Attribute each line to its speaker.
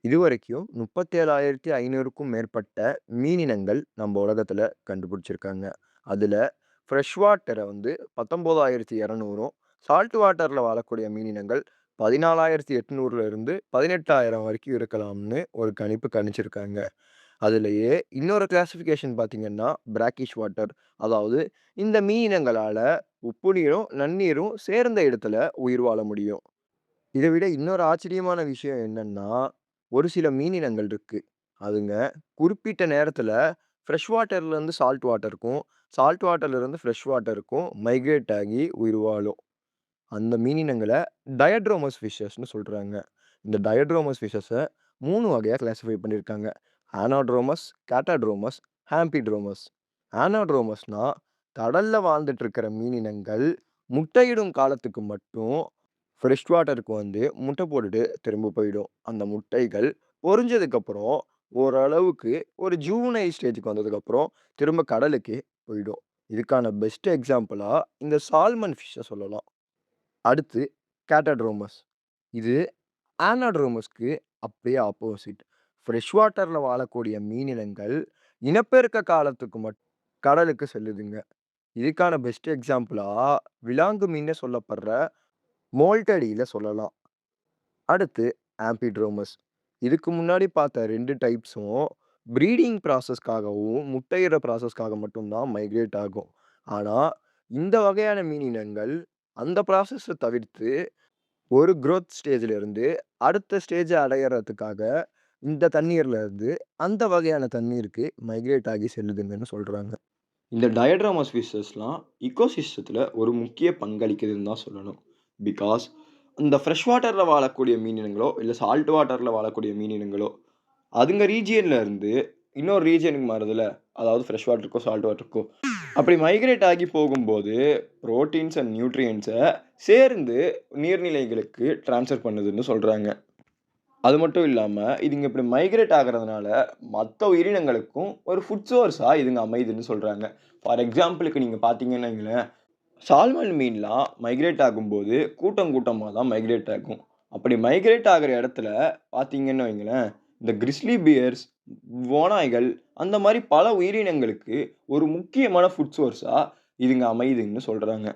Speaker 1: இதுவரைக்கும் 37,500க்கும் மேற்பட்ட மீனினங்கள் நம்ம உலகத்துல கண்டுபிடிச்சிருக்காங்க. அதுல ஃப்ரெஷ் வாட்டர 19,200ம், சால்ட் வாட்டர்ல வாழக்கூடிய மீனினங்கள் 14,800ல இருந்து 18,000 வரைக்கும் இருக்கலாம்னு ஒரு கணிப்பு கணிச்சிருக்காங்க. அதுலயே இன்னொரு கிளாசிஃபிகேஷன் பார்த்தீங்கன்னா, பிராக்கிஷ் வாட்டர். அதாவது இந்த மீனினங்களால உப்பு நீரும், நன்னீரும் சேர்ந்த இடத்துல உயிர் வாழ முடியும். இத விட இன்னொரு ஆச்சரியமான விஷயம் என்னன்னா, ஒரு சில மீனினங்கள் இருக்கு. அதுங்க குறிப்பிட்ட நேரத்துல ஃப்ரெஷ் வாட்டர்லருந்து சால்ட் வாட்டருக்கும், சால்ட் வாட்டர்லருந்து ஃப்ரெஷ் வாட்டருக்கும் மைக்ரேட் ஆகி உயிர் வாழும். அந்த மீனினங்கள டயட்ரோமஸ் ஃபிஷஸ்ன்னு சொல்றாங்க. இந்த டயட்ரோமஸ் ஃபிஷஸ 3 வகையா கிளாசிஃபை பண்ணியிருக்காங்க. ஆனாட்ரோமஸ், கேட்டாட்ரோமஸ், ஹாம்பிட்ரோமஸ். ஆனாட்ரோமஸ்னா கடல்ல வாழ்ந்துட்டு இருக்கிற மீனினங்கள் முட்டையிடும் காலத்துக்கு மட்டும் ஃப்ரெஷ் வாட்டருக்கு முட்டை போட்டுட்டு திரும்ப போயிடும். அந்த முட்டைகள் பொரிஞ்சதுக்கப்புறம் ஓரளவுக்கு ஒரு ஜூவனைல் ஸ்டேஜ்க்கு வந்ததுக்கப்புறம் திரும்ப கடலுக்கே போயிடும். இதுக்கான பெஸ்ட் எக்ஸாம்பிளா இந்த சால்மன் ஃபிஷ்ஷ சொல்லலாம். அடுத்து கேட்டட்ரோமஸ். இது ஆனாட்ரோமஸ்க்கு அப்படியே ஆப்போசிட். ஃப்ரெஷ் வாட்டர்ல வாழக்கூடிய மீனினங்கள் இனப்பெருக்க காலத்துக்கு கடலுக்கு செல்லுதுங்க. இதுக்கான பெஸ்ட் எக்ஸாம்பிளா விலாங்கு மீன்னு சொல்லப்படுற மோல்டடில சொல்லலாம். அடுத்து ஆம்பிட்ரோமஸ். இதுக்கு முன்னாடி பார்த்த 2 டைப்ஸும் ப்ரீடிங் ப்ராசஸ்க்காகவும், முட்டையிடுற ப்ராசஸ்க்காக மட்டும் தான் மைக்ரேட் ஆகும். ஆனா, இந்த வகையான மீனினங்கள் அந்த ப்ராசஸ தவிர்த்து ஒரு குரோத் ஸ்டேஜ்ல இருந்து அடுத்த ஸ்டேஜ அடையறதுக்காக இந்த தண்ணீர்ல இருந்து அந்த வகையான தண்ணீருக்கு மைக்ரேட் ஆகி செல்லுதுங்கன்னு சொல்றாங்க. இந்த டயட்ராமஸ் ஃபிஷஸ்லாம் இக்கோசிஸ்டத்துல ஒரு முக்கிய பங்களிக்குதுன்னு தான் சொல்லணும். பிகாஸ் இந்த ஃப்ரெஷ் வாட்டர்ல வாழக்கூடிய மீனினங்களோ, இல்ல சால்ட் வாட்டர்ல வாழக்கூடிய மீனினங்களோ, அதுங்க ரீஜியன்ல இருந்து இன்னொரு ரீஜியனுக்கு மாறுதுல்ல. அதாவது ஃப்ரெஷ் வாட்டருக்கோ, சால்ட் வாட்டருக்கோ. அப்படி மைக்ரேட் ஆகி போகும்போது, புரோட்டீன்ஸ் அண்ட் நியூட்ரியன்ட்ஸ சேர்ந்து நீர்நிலைகளுக்கு ட்ரான்ஸ்ஃபர் பண்ணுதுன்னு சொல்றாங்க. அது மட்டும் இல்லாம, இதுங்க இப்படி மைக்ரேட் ஆகுறதுனால, மத்த உயிரினங்களுக்கும் ஒரு ஃபுட் சோர்ஸா இதுங்க அமையுதுன்னு சொல்றாங்க. ஃபார் எக்ஸாம்பிளுக்கு நீங்க பார்த்தீங்கன்னு வைங்களேன், சால்மன் மீன்லாம் மைக்ரேட் ஆகும்போது, கூட்டம் கூட்டமா தான் மைக்ரேட் ஆகும். அப்படி மைக்ரேட் ஆகுற இடத்துல பார்த்தீங்கன்னு வைங்களேன், இந்த கிரிஸ்லி பியர்ஸ், ஓநாய்கள் அந்த மாரி பல உயிரினங்களுக்கு ஒரு முக்கியமான ஃபுட் சோர்ஸா இதுங்க அமையுதுன்னு சொல்றாங்க.